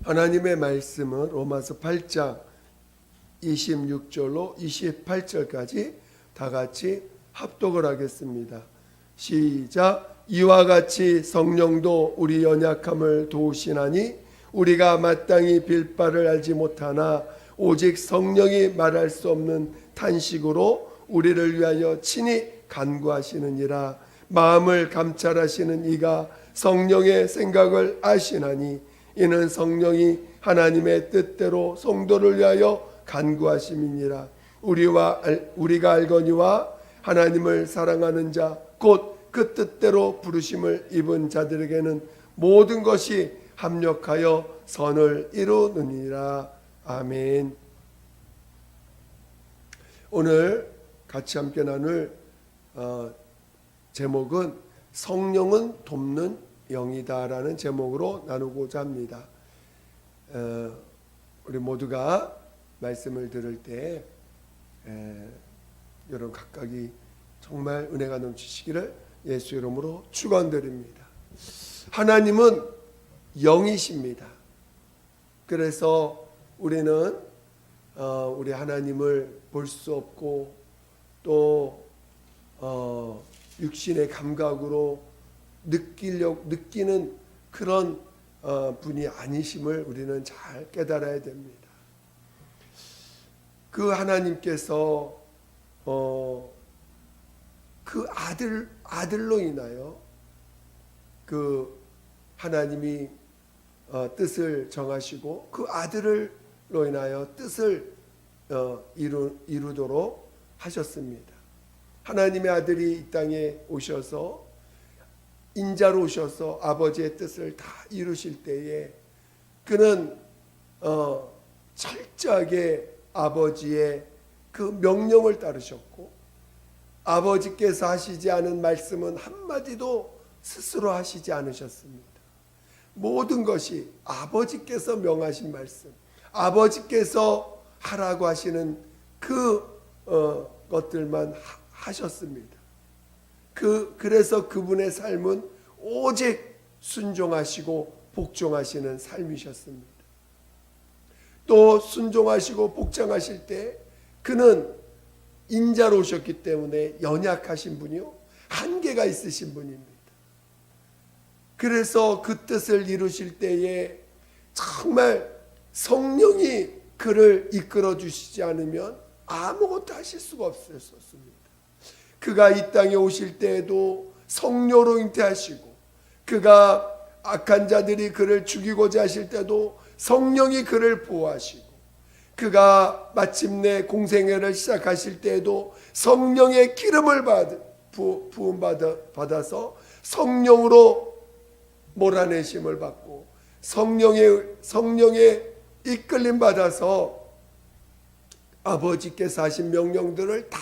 하나님의 말씀은 로마서 8장 26절로 28절까지 다 같이 합독을 하겠습니다. 시작. 이와 같이 성령도 우리 연약함을 도우시나니 우리가 마땅히 빌 바를 알지 못하나 오직 성령이 말할 수 없는 탄식으로 우리를 위하여 친히 간구하시느니라. 마음을 감찰하시는 이가 성령의 생각을 아시나니 이는 성령이 하나님의 뜻대로 성도를 위하여 간구하심이니라. 우리가 알거니와 하나님을 사랑하는 자 곧 그 뜻대로 부르심을 입은 자들에게는 모든 것이 합력하여 선을 이루느니라. 아멘. 오늘 같이 함께 나눌 제목은 성령은 돕는 영이다라는 제목으로 나누고자 합니다. 우리 모두가 말씀을 들을 때 여러분 각각이 정말 은혜가 넘치시기를 예수 이름으로 축원드립니다. 하나님은 영이십니다. 그래서 우리는 우리 하나님을 볼 수 없고 또 육신의 감각으로 느끼는 그런 분이 아니심을 우리는 잘 깨달아야 됩니다. 그 하나님께서 그 아들로 인하여 그 하나님이 뜻을 정하시고 그 아들로 인하여 뜻을 이루도록 하셨습니다. 하나님의 아들이 이 땅에 오셔서 인자로 오셔서 아버지의 뜻을 다 이루실 때에 그는 철저하게 아버지의 그 명령을 따르셨고 아버지께서 하시지 않은 말씀은 한마디도 스스로 하시지 않으셨습니다. 모든 것이 아버지께서 명하신 말씀, 아버지께서 하라고 하시는 그 것들만 하셨습니다. 그래서 그분의 삶은 오직 순종하시고 복종하시는 삶이셨습니다. 또 순종하시고 복종하실 때 그는 인자로 오셨기 때문에 연약하신 분이요, 한계가 있으신 분입니다. 그래서 그 뜻을 이루실 때에 정말 성령이 그를 이끌어 주시지 않으면 아무것도 하실 수가 없었습니다. 그가 이 땅에 오실 때에도 성령으로 잉태하시고 그가 악한 자들이 그를 죽이고자 하실 때도 성령이 그를 보호하시고 그가 마침내 공생애를 시작하실 때에도 성령의 기름을 부음 받아서 성령으로 몰아내심을 받고 성령의 이끌림 받아서 아버지께서 하신 명령들을 다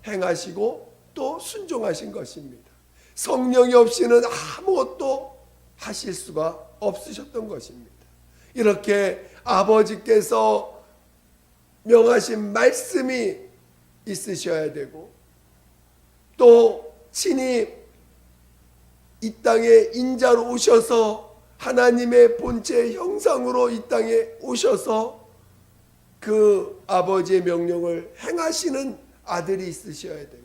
행하시고 또 순종하신 것입니다. 성령이 없이는 아무것도 하실 수가 없으셨던 것입니다. 이렇게 아버지께서 명하신 말씀이 있으셔야 되고 또 친히 이 땅에 인자로 오셔서 하나님의 본체 형상으로 이 땅에 오셔서 그 아버지의 명령을 행하시는 아들이 있으셔야 되고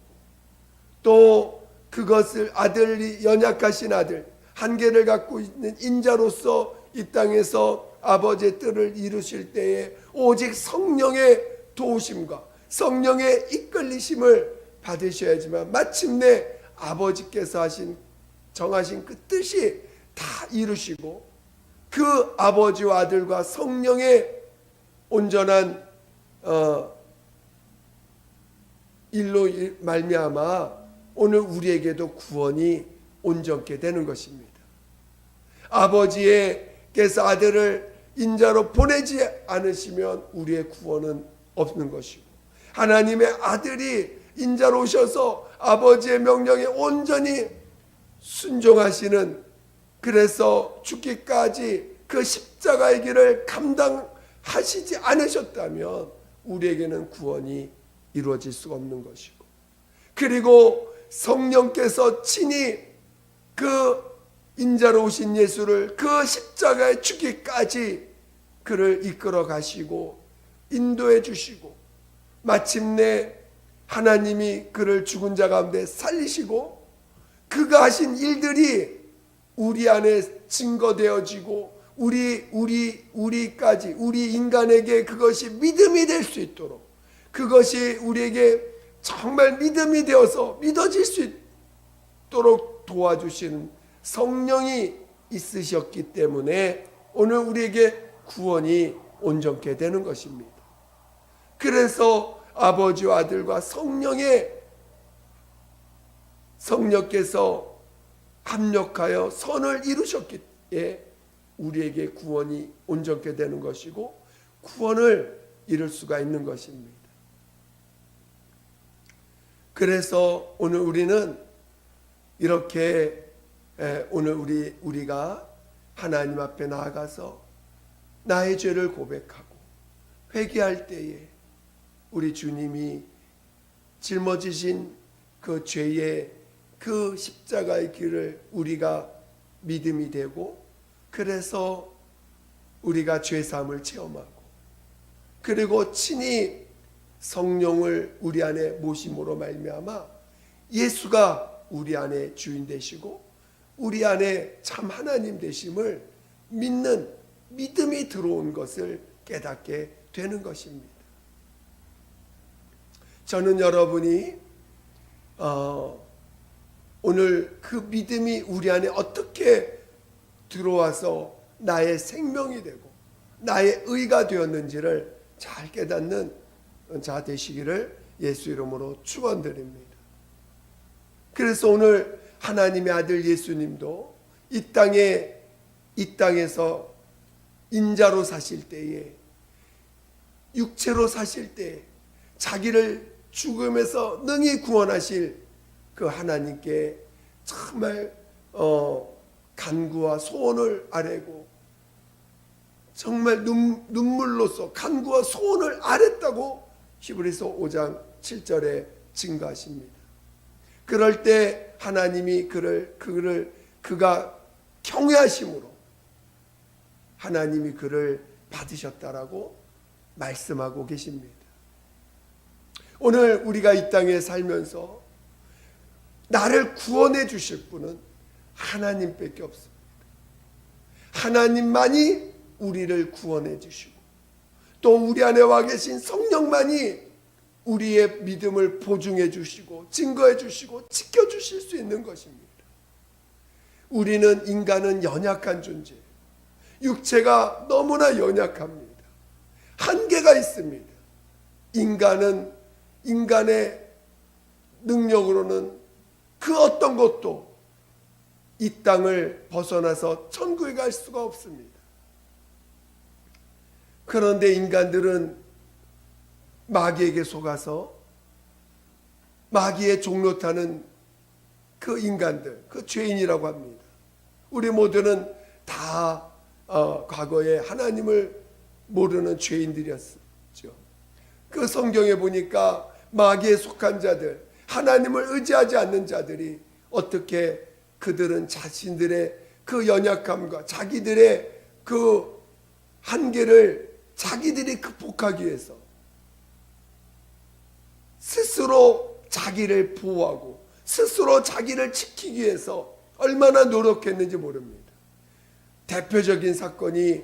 또 그것을 아들이 연약하신 아들 한계를 갖고 있는 인자로서 이 땅에서 아버지의 뜻을 이루실 때에 오직 성령의 도우심과 성령의 이끌리심을 받으셔야지만 마침내 아버지께서 정하신 그 뜻이 다 이루시고 그 아버지와 아들과 성령의 온전한 일로 말미암아 오늘 우리에게도 구원이 온전케 되는 것입니다. 아버지께서 아들을 인자로 보내지 않으시면 우리의 구원은 없는 것이고 하나님의 아들이 인자로 오셔서 아버지의 명령에 온전히 순종하시는 그래서 죽기까지 그 십자가의 길을 감당하시지 않으셨다면 우리에게는 구원이 이루어질 수가 없는 것이고 그리고 성령께서 친히 그 인자로 오신 예수를 그 십자가의 죽기까지 그를 이끌어 가시고 인도해 주시고 마침내 하나님이 그를 죽은 자 가운데 살리시고 그가 하신 일들이 우리 안에 증거되어지고 우리까지 우리 인간에게 그것이 믿음이 될 수 있도록 그것이 우리에게 정말 믿음이 되어서 믿어질 수 있도록 도와주시는 성령이 있으셨기 때문에 오늘 우리에게 구원이 온전케 되는 것입니다. 그래서 아버지와 아들과 성령께서 합력하여 선을 이루셨기에 우리에게 구원이 온전케 되는 것이고 구원을 이룰 수가 있는 것입니다. 그래서 오늘 우리는 이렇게 오늘 우리가 하나님 앞에 나아가서 나의 죄를 고백하고 회개할 때에 우리 주님이 짊어지신 그 죄의 그 십자가의 길을 우리가 믿음이 되고 그래서 우리가 죄사함을 체험하고 그리고 친히 성령을 우리 안에 모심으로 말미암아 예수가 우리 안에 주인 되시고 우리 안에 참 하나님 되심을 믿는 믿음이 들어온 것을 깨닫게 되는 것입니다. 저는 여러분이 오늘 그 믿음이 우리 안에 어떻게 들어와서 나의 생명이 되고 나의 의가 되었는지를 잘 깨닫는 자 되시기를 예수 이름으로 축원드립니다. 그래서 오늘 하나님의 아들 예수님도 이 땅에서 인자로 사실 때에 육체로 사실 때에 자기를 죽음에서 능히 구원하실 그 하나님께 정말 간구와 소원을 아뢰고 정말 눈물로써 간구와 소원을 아뢰다고 히브리서 5장 7절에 증거하십니다. 그럴 때 하나님이 그가 경외하심으로 하나님이 그를 받으셨다라고 말씀하고 계십니다. 오늘 우리가 이 땅에 살면서 나를 구원해 주실 분은 하나님밖에 없습니다. 하나님만이 우리를 구원해 주시고 또 우리 안에 와 계신 성령만이 우리의 믿음을 보증해 주시고 증거해 주시고 지켜 주실 수 있는 것입니다. 우리는 인간은 연약한 존재예요. 육체가 너무나 연약합니다. 한계가 있습니다. 인간의 능력으로는 그 어떤 것도 이 땅을 벗어나서 천국에 갈 수가 없습니다. 그런데 인간들은 마귀에게 속아서 마귀의 종로 타는 그 인간들, 그 죄인이라고 합니다. 우리 모두는 다 과거에 하나님을 모르는 죄인들이었죠. 그 성경에 보니까 마귀에 속한 자들, 하나님을 의지하지 않는 자들이 어떻게 그들은 자신들의 그 연약함과 자기들의 그 한계를 자기들이 극복하기 위해서 스스로 자기를 보호하고 스스로 자기를 지키기 위해서 얼마나 노력했는지 모릅니다. 대표적인 사건이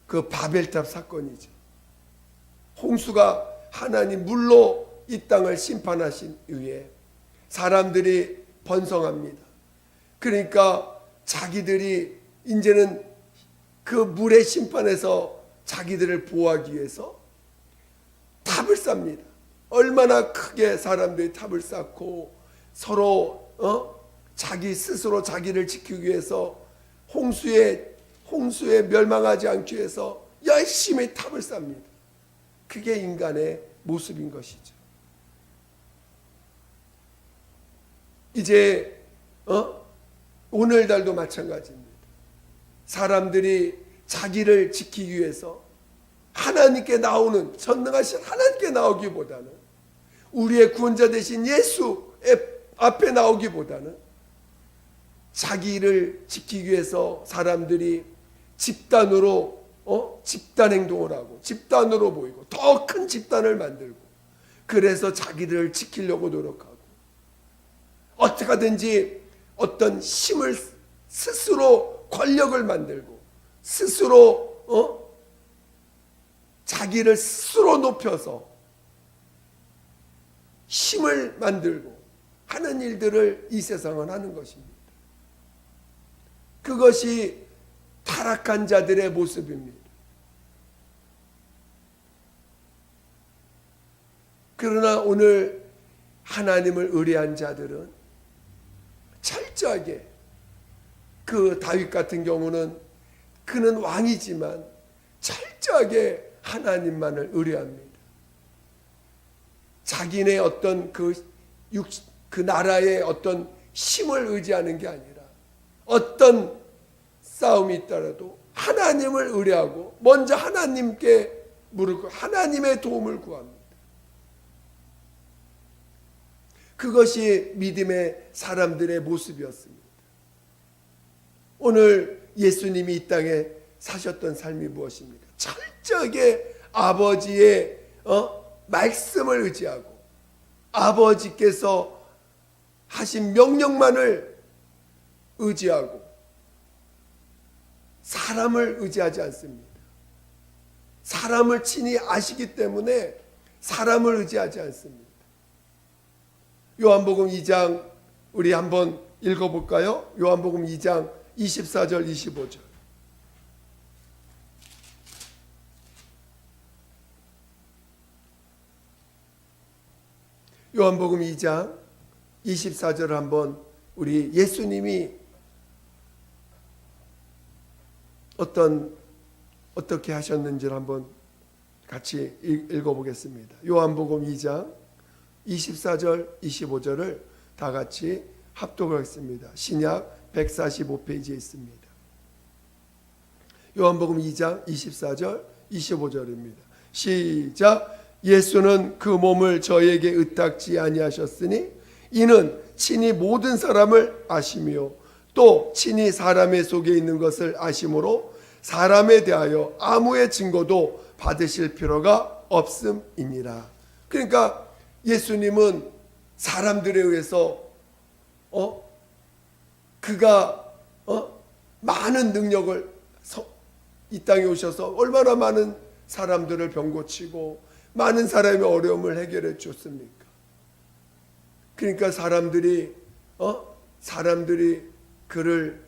그 바벨탑 사건이죠. 홍수가 하나님 물로 이 땅을 심판하신 이후에 사람들이 번성합니다. 그러니까 자기들이 이제는 그 물의 심판에서 자기들을 보호하기 위해서 탑을 쌉니다. 얼마나 크게 사람들이 탑을 쌓고 서로 자기 스스로 자기를 지키기 위해서 홍수에 멸망하지 않기 위해서 열심히 탑을 쌉니다. 그게 인간의 모습인 것이죠. 이제 오늘날도 마찬가지입니다. 사람들이 자기를 지키기 위해서 하나님께 나오는 전능하신 하나님께 나오기보다는 우리의 구원자 되신 예수 앞에 나오기보다는 자기를 지키기 위해서 사람들이 집단으로 집단 행동을 하고 집단으로 모이고 더 큰 집단을 만들고 그래서 자기를 지키려고 노력하고 어떻게 하든지 어떤 힘을 스스로 권력을 만들고 스스로 자기를 스스로 높여서 힘을 만들고 하는 일들을 이 세상은 하는 것입니다. 그것이 타락한 자들의 모습입니다. 그러나 오늘 하나님을 의뢰한 자들은 철저하게 그 다윗 같은 경우는 그는 왕이지만 철저하게 하나님만을 의뢰합니다. 자기네 어떤 그 나라의 어떤 힘을 의지하는 게 아니라 어떤 싸움이 있더라도 하나님을 의뢰하고 먼저 하나님께 물을 하나님의 도움을 구합니다. 그것이 믿음의 사람들의 모습이었습니다. 오늘 예수님이 이 땅에 사셨던 삶이 무엇입니까? 철저하게 아버지의 말씀을 의지하고 아버지께서 하신 명령만을 의지하고 사람을 의지하지 않습니다. 사람을 친히 아시기 때문에 사람을 의지하지 않습니다. 요한복음 2장 우리 한번 읽어볼까요? 요한복음 2장 24절 25절. 요한복음 2장 24절 한번 우리 예수님이 어떻게 하셨는지를 한번 같이 읽어보겠습니다. 요한복음 2장 24절 25절을 다 같이 합독하겠습니다. 신약 145페이지에 있습니다. 요한복음 2장 24절 25절입니다. 시작. 예수는 그 몸을 저에게 의탁지 아니하셨으니 이는 친히 모든 사람을 아시며 또 친히 사람의 속에 있는 것을 아심으로 사람에 대하여 아무의 증거도 받으실 필요가 없음이니라. 그러니까 예수님은 사람들에 의해서 그가 많은 능력을 이 땅에 오셔서 얼마나 많은 사람들을 병 고치고 많은 사람의 어려움을 해결해 줬습니까? 그러니까 사람들이 그를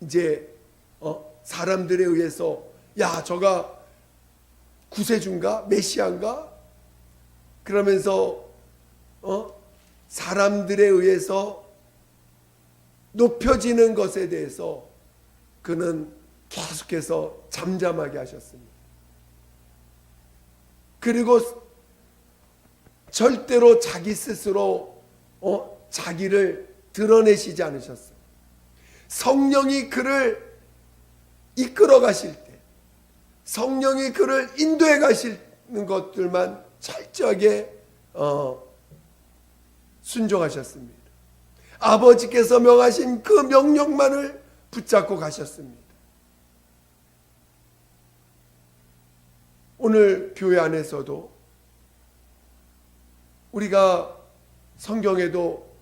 이제 사람들에 의해서 야 저가 구세주인가 메시아인가 그러면서 사람들에 의해서 높여지는 것에 대해서 그는 계속해서 잠잠하게 하셨습니다. 그리고 절대로 자기 스스로 자기를 드러내시지 않으셨어요. 성령이 그를 이끌어 가실 때 성령이 그를 인도해 가시는 것들만 철저하게 순종하셨습니다. 아버지께서 명하신 그 명령만을 붙잡고 가셨습니다. 오늘 교회 안에서도 우리가 성경에도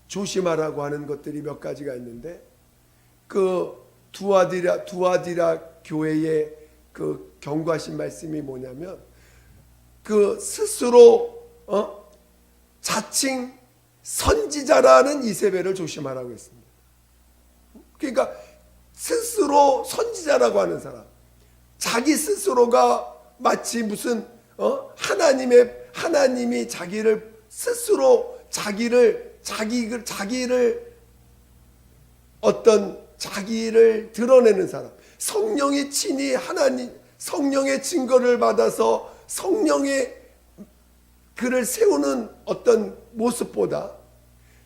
조심하라고 하는 것들이 몇 가지가 있는데 그 두아디라 교회의 그 경고하신 말씀이 뭐냐면 그 스스로 자칭 선지자라는 이세벨을 조심하라고 했습니다. 그러니까 스스로 선지자라고 하는 사람, 자기 스스로가 마치 무슨 하나님이 자기를 스스로 자기를 드러내는 사람, 성령이 친히 성령의 증거를 받아서 성령의 그를 세우는 어떤 모습보다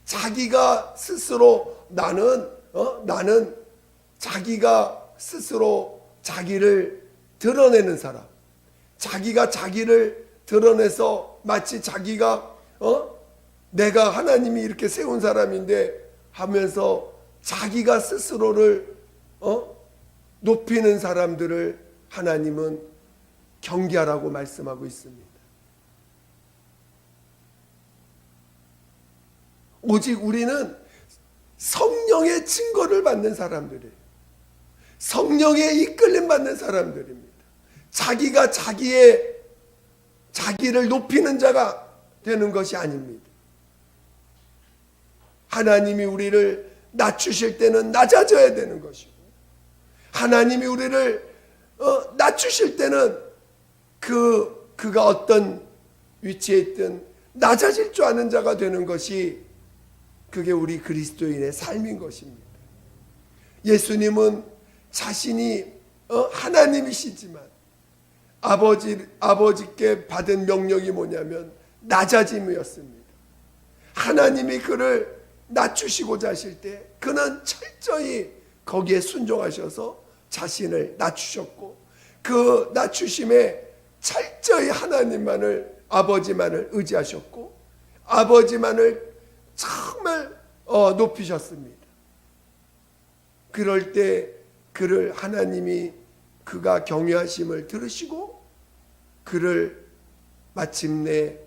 자기가 스스로 나는 자기가 스스로 자기를 드러내는 사람, 자기가 자기를 드러내서 마치 자기가 내가 하나님이 이렇게 세운 사람인데 하면서 자기가 스스로를 높이는 사람들을 하나님은 경계하라고 말씀하고 있습니다. 오직 우리는 성령의 증거를 받는 사람들이에요. 성령의 이끌림 받는 사람들입니다. 자기가 자기를 높이는 자가 되는 것이 아닙니다. 하나님이 우리를 낮추실 때는 낮아져야 되는 것이고, 하나님이 우리를 낮추실 때는 그가 어떤 위치에 있든 낮아질 줄 아는 자가 되는 것이, 그게 우리 그리스도인의 삶인 것입니다. 예수님은 자신이 하나님이시지만 아버지께 받은 명령이 뭐냐면 낮아짐이었습니다. 하나님이 그를 낮추시고자 하실 때 그는 철저히 거기에 순종하셔서 자신을 낮추셨고, 그 낮추심에 철저히 하나님만을, 아버지만을 의지하셨고, 아버지만을 정말 높이셨습니다. 그럴 때 그를 하나님이 그가 경외하심을 들으시고 그를 마침내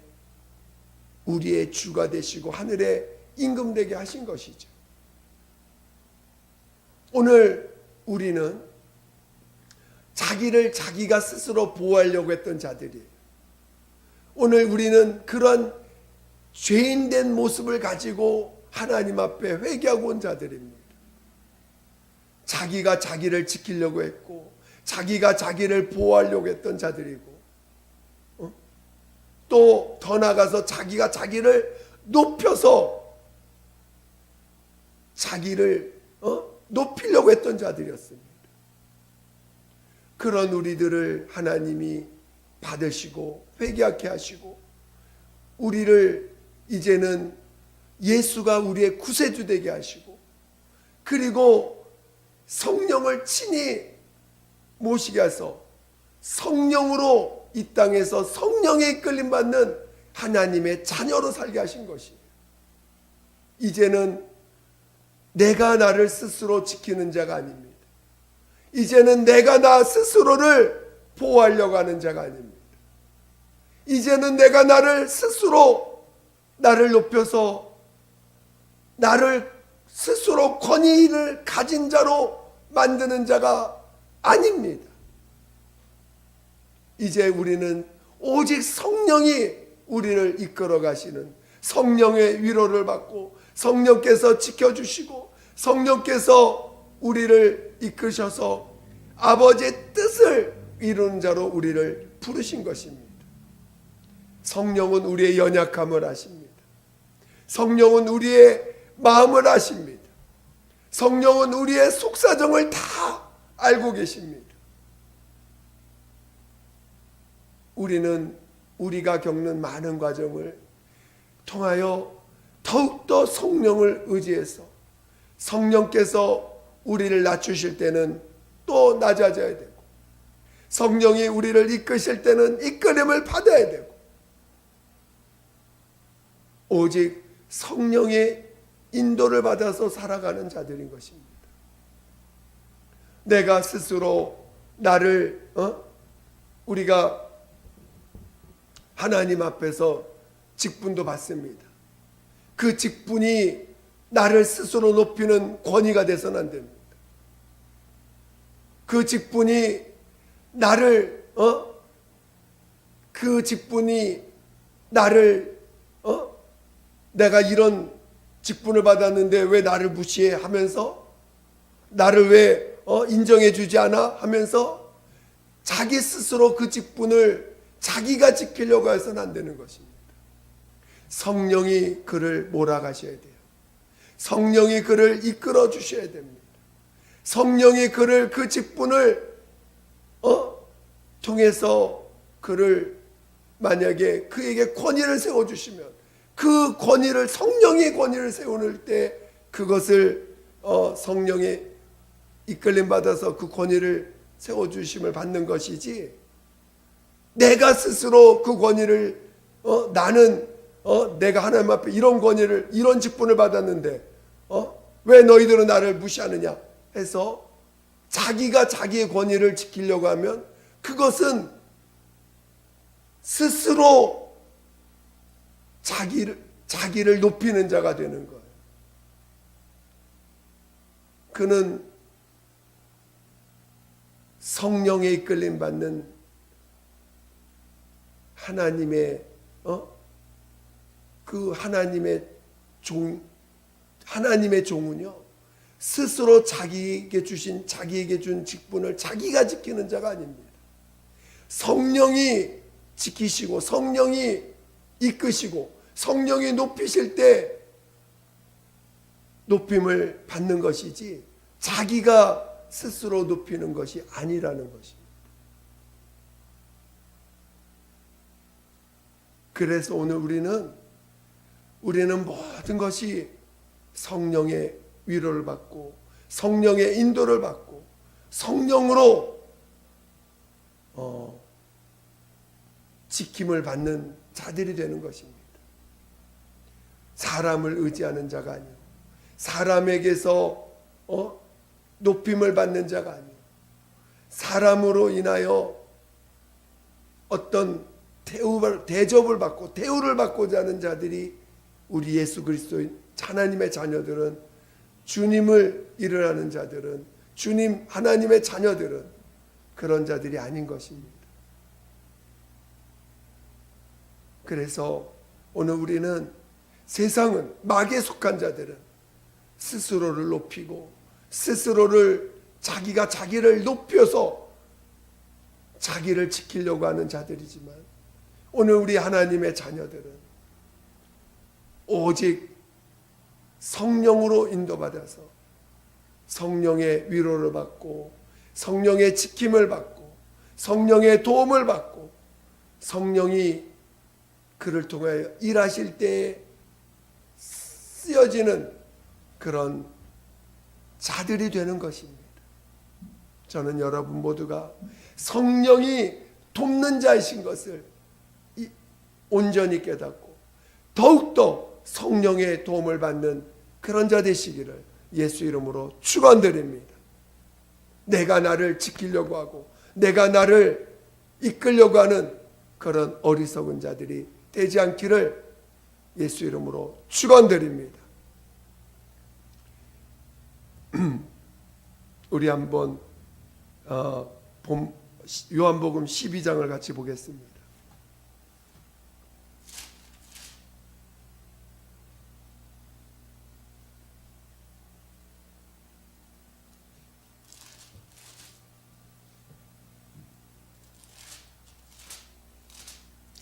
우리의 주가 되시고 하늘에 임금되게 하신 것이죠. 오늘 우리는 자기를 자기가 스스로 보호하려고 했던 자들이에요. 오늘 우리는 그런 죄인된 모습을 가지고 하나님 앞에 회개하고 온 자들입니다. 자기가 자기를 지키려고 했고, 자기가 자기를 보호하려고 했던 자들이고, 또 더 나아가서 자기가 자기를 높여서 자기를 높이려고 했던 자들이었습니다. 그런 우리들을 하나님이 받으시고 회개하게 하시고, 우리를 이제는 예수가 우리의 구세주 되게 하시고, 그리고 성령을 친히 모시게 해서 성령으로 이 땅에서 성령의 이끌림 받는 하나님의 자녀로 살게 하신 것이에요. 이제는 내가 나를 스스로 지키는 자가 아닙니다. 이제는 내가 나 스스로를 보호하려고 하는 자가 아닙니다. 이제는 내가 나를 스스로 나를 높여서 나를 스스로 권위를 가진 자로 만드는 자가 아닙니다. 이제 우리는 오직 성령이 우리를 이끌어 가시는, 성령의 위로를 받고 성령께서 지켜주시고 성령께서 우리를 이끄셔서 아버지의 뜻을 이루는 자로 우리를 부르신 것입니다. 성령은 우리의 연약함을 아십니다. 성령은 우리의 마음을 아십니다. 성령은 우리의 속사정을 다 알고 계십니다. 우리는 우리가 겪는 많은 과정을 통하여 더욱더 성령을 의지해서 성령께서 우리를 낮추실 때는 또 낮아져야 되고, 성령이 우리를 이끄실 때는 이끌림을 받아야 되고, 오직 성령의 인도를 받아서 살아가는 자들인 것입니다. 내가 스스로 나를 우리가 하나님 앞에서 직분도 받습니다. 그 직분이 나를 스스로 높이는 권위가 돼서는 안 됩니다. 그 직분이 나를 내가 이런 직분을 받았는데 왜 나를 무시해 하면서, 나를 왜 인정해 주지 않아 하면서 자기 스스로 그 직분을 자기가 지키려고 해서는 안 되는 것입니다. 성령이 그를 몰아가셔야 돼요. 성령이 그를 이끌어 주셔야 됩니다. 성령이 그를 그 직분을 통해서 그를 만약에 그에게 권위를 세워주시면, 그 권위를, 성령의 권위를 세우는 때 그것을 성령의 이끌림 받아서 그 권위를 세워주심을 받는 것이지, 내가 스스로 그 권위를 나는 내가 하나님 앞에 이런 권위를, 이런 직분을 받았는데 왜 너희들은 나를 무시하느냐 해서 자기가 자기의 권위를 지키려고 하면 그것은 스스로 자기를 높이는 자가 되는 거예요. 그는 성령에 이끌림 받는 하나님의 그 하나님의 종은요, 스스로 자기에게 준 직분을 자기가 지키는 자가 아닙니다. 성령이 지키시고 성령이 이끄시고 성령이 높이실 때 높임을 받는 것이지 자기가 스스로 높이는 것이 아니라는 것입니다. 그래서 오늘 우리는 모든 것이 성령의 위로를 받고 성령의 인도를 받고 성령으로 지킴을 받는 자들이 되는 것입니다. 사람을 의지하는 자가 아니고 사람에게서 높임을 받는 자가 아니고 사람으로 인하여 어떤 대접을 받고 대우를 받고자 하는 자들이 우리 예수 그리스도인 하나님의 자녀들은, 주님을 일어나는 자들은, 주님 하나님의 자녀들은 그런 자들이 아닌 것입니다. 그래서 오늘 우리는 세상은, 마귀에 속한 자들은 스스로를 높이고 스스로를 자기가 자기를 높여서 자기를 지키려고 하는 자들이지만 오늘 우리 하나님의 자녀들은 오직 성령으로 인도받아서 성령의 위로를 받고 성령의 지킴을 받고 성령의 도움을 받고 성령이 그를 통하여 일하실 때에 쓰여지는 그런 자들이 되는 것입니다. 저는 여러분 모두가 성령이 돕는 자이신 것을 온전히 깨닫고 더욱더 성령의 도움을 받는 그런 자 되시기를 예수 이름으로 축원드립니다. 내가 나를 지키려고 하고 내가 나를 이끌려고 하는 그런 어리석은 자들이 되지 않기를 예수 이름으로 축원드립니다. 우리 한번 요한복음 12장을 같이 보겠습니다.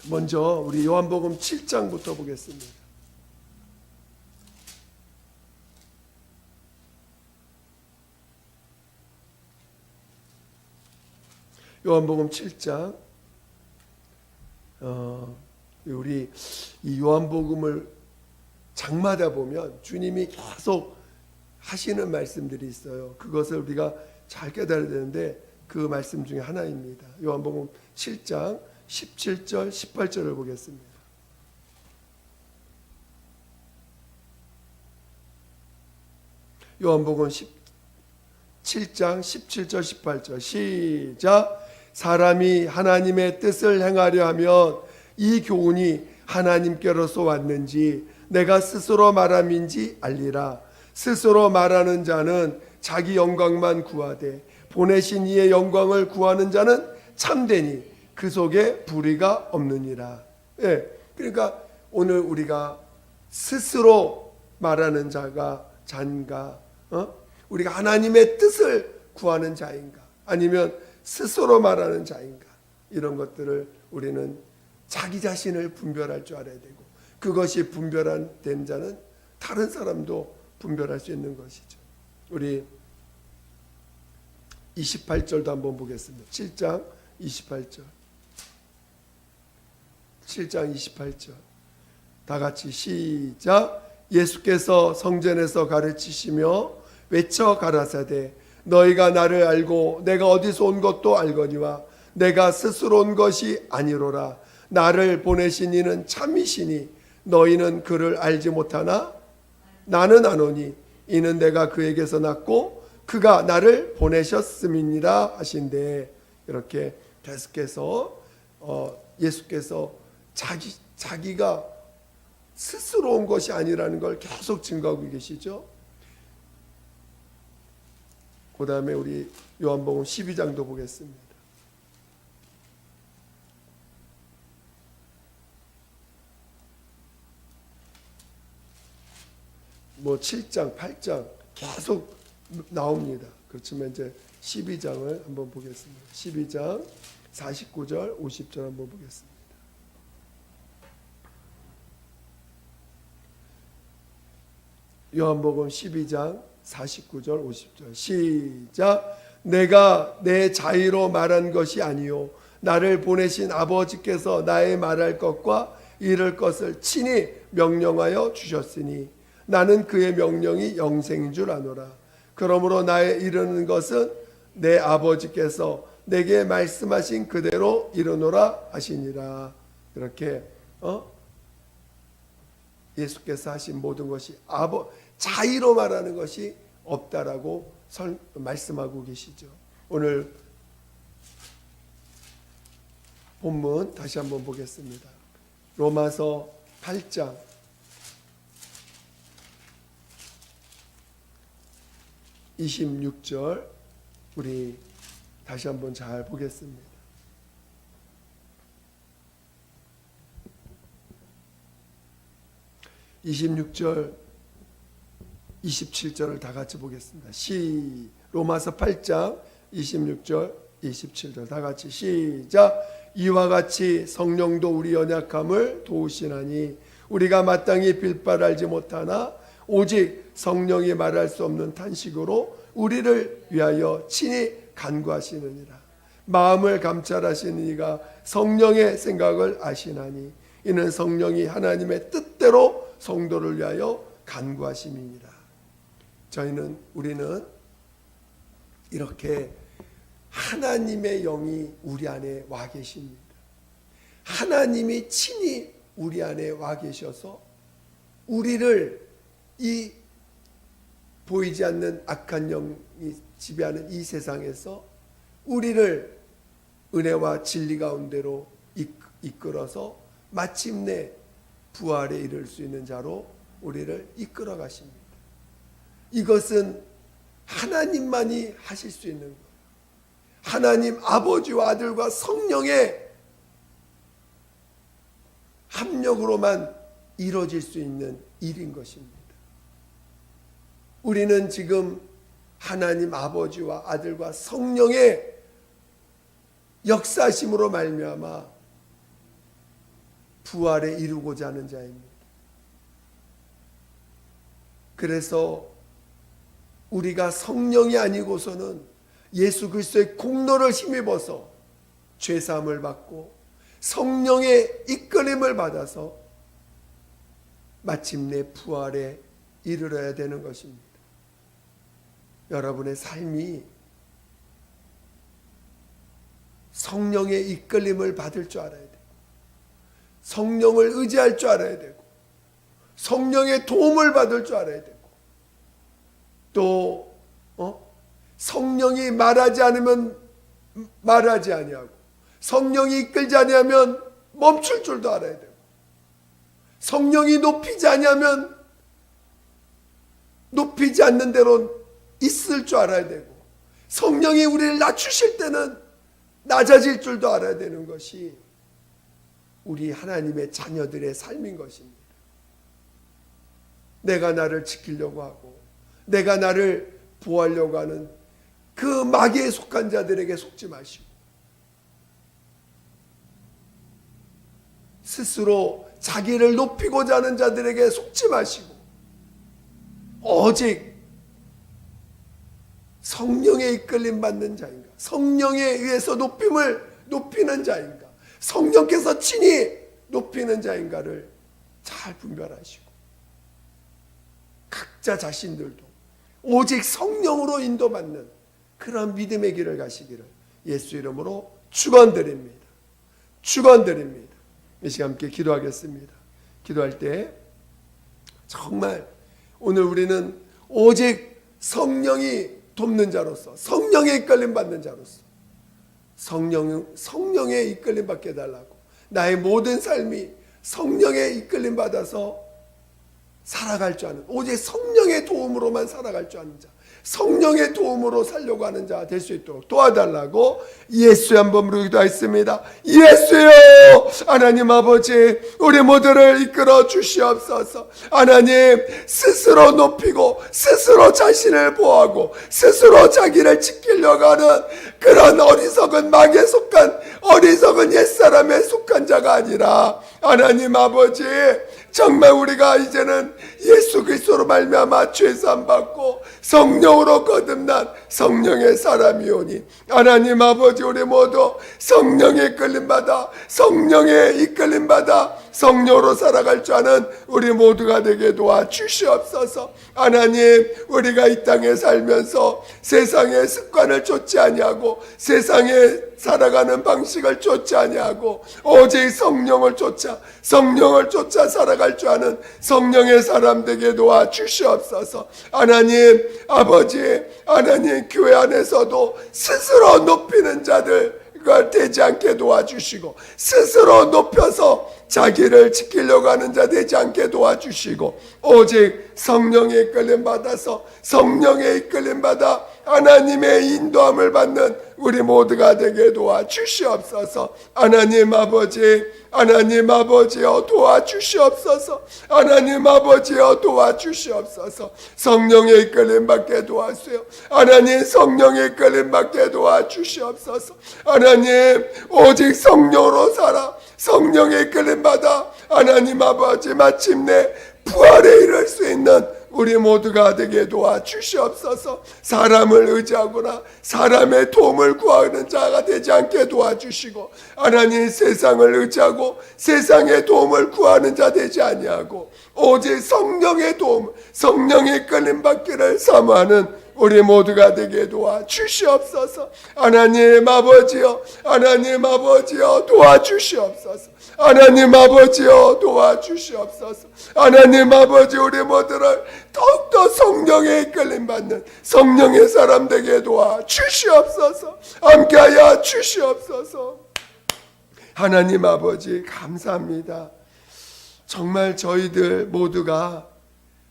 먼저 우리 요한복음 7장부터 보겠습니다. 요한복음 7장. 우리 이 요한복음을 장마다 보면 주님이 계속 하시는 말씀들이 있어요. 그것을 우리가 잘 깨달아야 되는데 그 말씀 중에 하나입니다. 요한복음 7장 17절 18절을 보겠습니다. 요한복음 7장 17절 18절 시작. 사람이 하나님의 뜻을 행하려 하면 이 교훈이 하나님께로서 왔는지 내가 스스로 말함인지 알리라. 스스로 말하는 자는 자기 영광만 구하되 보내신 이의 영광을 구하는 자는 참되니 그 속에 불의가 없느니라. 그러니까 오늘 우리가 스스로 말하는 자가 잔가, 우리가 하나님의 뜻을 구하는 자인가, 아니면 스스로 말하는 자인가, 이런 것들을 우리는 자기 자신을 분별할 줄 알아야 되고, 그것이 분별된 자는 다른 사람도 분별할 수 있는 것이죠. 우리 28절도 한번 보겠습니다. 7장 28절. 7장 28절. 다 같이 시작. 예수께서 성전에서 가르치시며 외쳐 가라사대 너희가 나를 알고 내가 어디서 온 것도 알거니와 내가 스스로 온 것이 아니로라. 나를 보내신 이는 참이시니 너희는 그를 알지 못하나 나는 아노니 이는 내가 그에게서 났고 그가 나를 보내셨음이니라 하신대. 이렇게 계속해서 예수께서 자기가 스스로 온 것이 아니라는 걸 계속 증거하고 계시죠. 그 다음에 우리 요한복음 12장도 보겠습니다. 뭐 7장, 8장 계속 나옵니다. 그렇지만 이제 12장을 한번 보겠습니다. 12장 49절, 50절 한번 보겠습니다. 요한복음 12장 49절, 50절 시작. 내가 내 자의로 말한 것이 아니요 나를 보내신 아버지께서 나의 말할 것과 이를 것을 친히 명령하여 주셨으니 나는 그의 명령이 영생인 줄 아노라. 그러므로 나의 이르는 것은 내 아버지께서 내게 말씀하신 그대로 이르노라 하시니라. 이렇게 예수께서 하신 모든 것이 자의로 말하는 것이 없다라고 말씀하고 계시죠. 오늘 본문 다시 한번 보겠습니다. 로마서 8장 26절 우리 다시 한번 잘 보겠습니다. (26절) 27절을 다 같이 보겠습니다. 로마서 8장 26절 27절 다 같이 시작. 이와 같이 성령도 우리 연약함을 도우시나니 우리가 마땅히 빌 바를 알지 못하나 오직 성령이 말할 수 없는 탄식으로 우리를 위하여 친히 간구하시느니라. 마음을 감찰하시는 이가 성령의 생각을 아시나니 이는 성령이 하나님의 뜻대로 성도를 위하여 간구하심이니라. 우리는 이렇게 하나님의 영이 우리 안에 와 계십니다. 하나님이 친히 우리 안에 와 계셔서 우리를 이 보이지 않는 악한 영이 지배하는 이 세상에서 우리를 은혜와 진리 가운데로 이끌어서 마침내 부활에 이를 수 있는 자로 우리를 이끌어 가십니다. 이것은 하나님만이 하실 수 있는 거예요. 하나님 아버지와 아들과 성령의 합력으로만 이루어질 수 있는 일인 것입니다. 우리는 지금 하나님 아버지와 아들과 성령의 역사심으로 말미암아 부활에 이루고자 하는 자입니다. 그래서 우리가 성령이 아니고서는 예수 그리스도의 공로를 힘입어서 죄사함을 받고 성령의 이끌림을 받아서 마침내 부활에 이르러야 되는 것입니다. 여러분의 삶이 성령의 이끌림을 받을 줄 알아야 되고 성령을 의지할 줄 알아야 되고 성령의 도움을 받을 줄 알아야 되고 또 성령이 말하지 않으면 말하지 아니하고 성령이 이끌지 아니하면 멈출 줄도 알아야 되고 성령이 높이지 아니하면 높이지 않는 대로 있을 줄 알아야 되고 성령이 우리를 낮추실 때는 낮아질 줄도 알아야 되는 것이 우리 하나님의 자녀들의 삶인 것입니다. 내가 나를 지키려고 하고 내가 나를 보호하려고 하는 그 마귀에 속한 자들에게 속지 마시고 스스로 자기를 높이고자 하는 자들에게 속지 마시고 오직 성령의 이끌림 받는 자인가 성령에 의해서 높이는 자인가 성령께서 친히 높이는 자인가를 잘 분별하시고 각자 자신들도 오직 성령으로 인도받는 그런 믿음의 길을 가시기를 예수 이름으로 축원드립니다. 축원드립니다. 이 시간 함께 기도하겠습니다. 기도할 때 정말 오늘 우리는 오직 성령이 돕는 자로서, 성령의 이끌림 받는 자로서 성령의 이끌림 받게 해달라고, 나의 모든 삶이 성령의 이끌림 받아서 살아갈 줄 아는, 오직 성령의 도움으로만 살아갈 줄 아는 자, 성령의 도움으로 살려고 하는 자 될 수 있도록 도와달라고 예수의 한번 부르기도 기도하였습니다. 예수여, 하나님 아버지, 우리 모두를 이끌어 주시옵소서. 하나님, 스스로 높이고 스스로 자신을 보호하고 스스로 자기를 지키려고 하는 그런 어리석은 마귀에 속한 어리석은 옛사람에 속한 자가 아니라, 하나님 아버지, 정말 우리가 이제는 예수 그리스도로 말미암아 죄사함 받고 성령으로 거듭난 성령의 사람이오니, 하나님 아버지, 우리 모두 성령의 이끌림 받아 성령의 이끌림 받아 성령으로 살아갈 줄 아는 우리 모두가 되게 도와 주시옵소서. 하나님, 우리가 이 땅에 살면서 세상의 습관을 좇지 아니하고 세상에 살아가는 방식을 좇지 아니하고 오직 성령을 쫓아 살아갈 줄 아는 성령의 사람 되게 도와 주시옵소서. 하나님 아버지, 하나님 교회 안에서도 스스로 높이는 자들 되지 않게 도와주시고, 스스로 높여서 자기를 지키려고 하는 자 되지 않게 도와주시고, 오직 성령의 이끌림 받아서 성령의 이끌림 받아 하나님의 인도함을 받는 우리 모두가 되게 도와주시옵소서. 하나님 아버지, 하나님 아버지여 도와주시옵소서. 하나님 아버지여 도와주시옵소서. 성령의 이끌림 받게 도와주세요. 하나님, 성령의 이끌림 받게 도와주시옵소서. 하나님, 오직 성령으로 살아 성령의 이끌림 받아 하나님 아버지, 마침내 부활에 이를 수 있는 우리 모두가 되게 도와주시옵소서. 사람을 의지하거나 사람의 도움을 구하는 자가 되지 않게 도와주시고, 하나님, 세상을 의지하고 세상의 도움을 구하는 자 되지 아니하고 오직 성령의 도움, 성령의 이끌림 받기를 사모하는 우리 모두가 되게 도와주시옵소서. 하나님 아버지여, 하나님 아버지여 도와주시옵소서. 하나님 아버지여 도와주시옵소서. 하나님 아버지, 우리 모두를 더욱더 성령의 이끌림 받는 성령의 사람 되게 도와주시옵소서. 함께하여 주시옵소서. 하나님 아버지, 감사합니다. 정말 저희들 모두가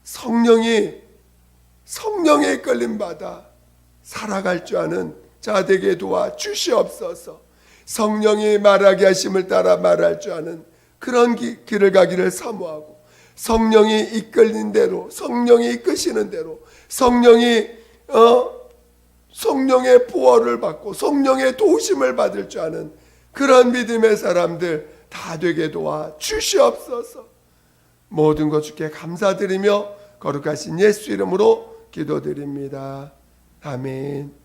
성령의 이끌림 받아 살아갈 줄 아는 자 되게 도와주시옵소서. 성령이 말하게 하심을 따라 말할 줄 아는 그런 길을 가기를 사모하고, 성령이 이끌린 대로, 성령이 이끄시는 대로 성령의 보호를 받고 성령의 도우심을 받을 줄 아는 그런 믿음의 사람들 다 되게 도와주시옵소서. 모든 것 주께 감사드리며 거룩하신 예수 이름으로 기도드립니다. 아멘.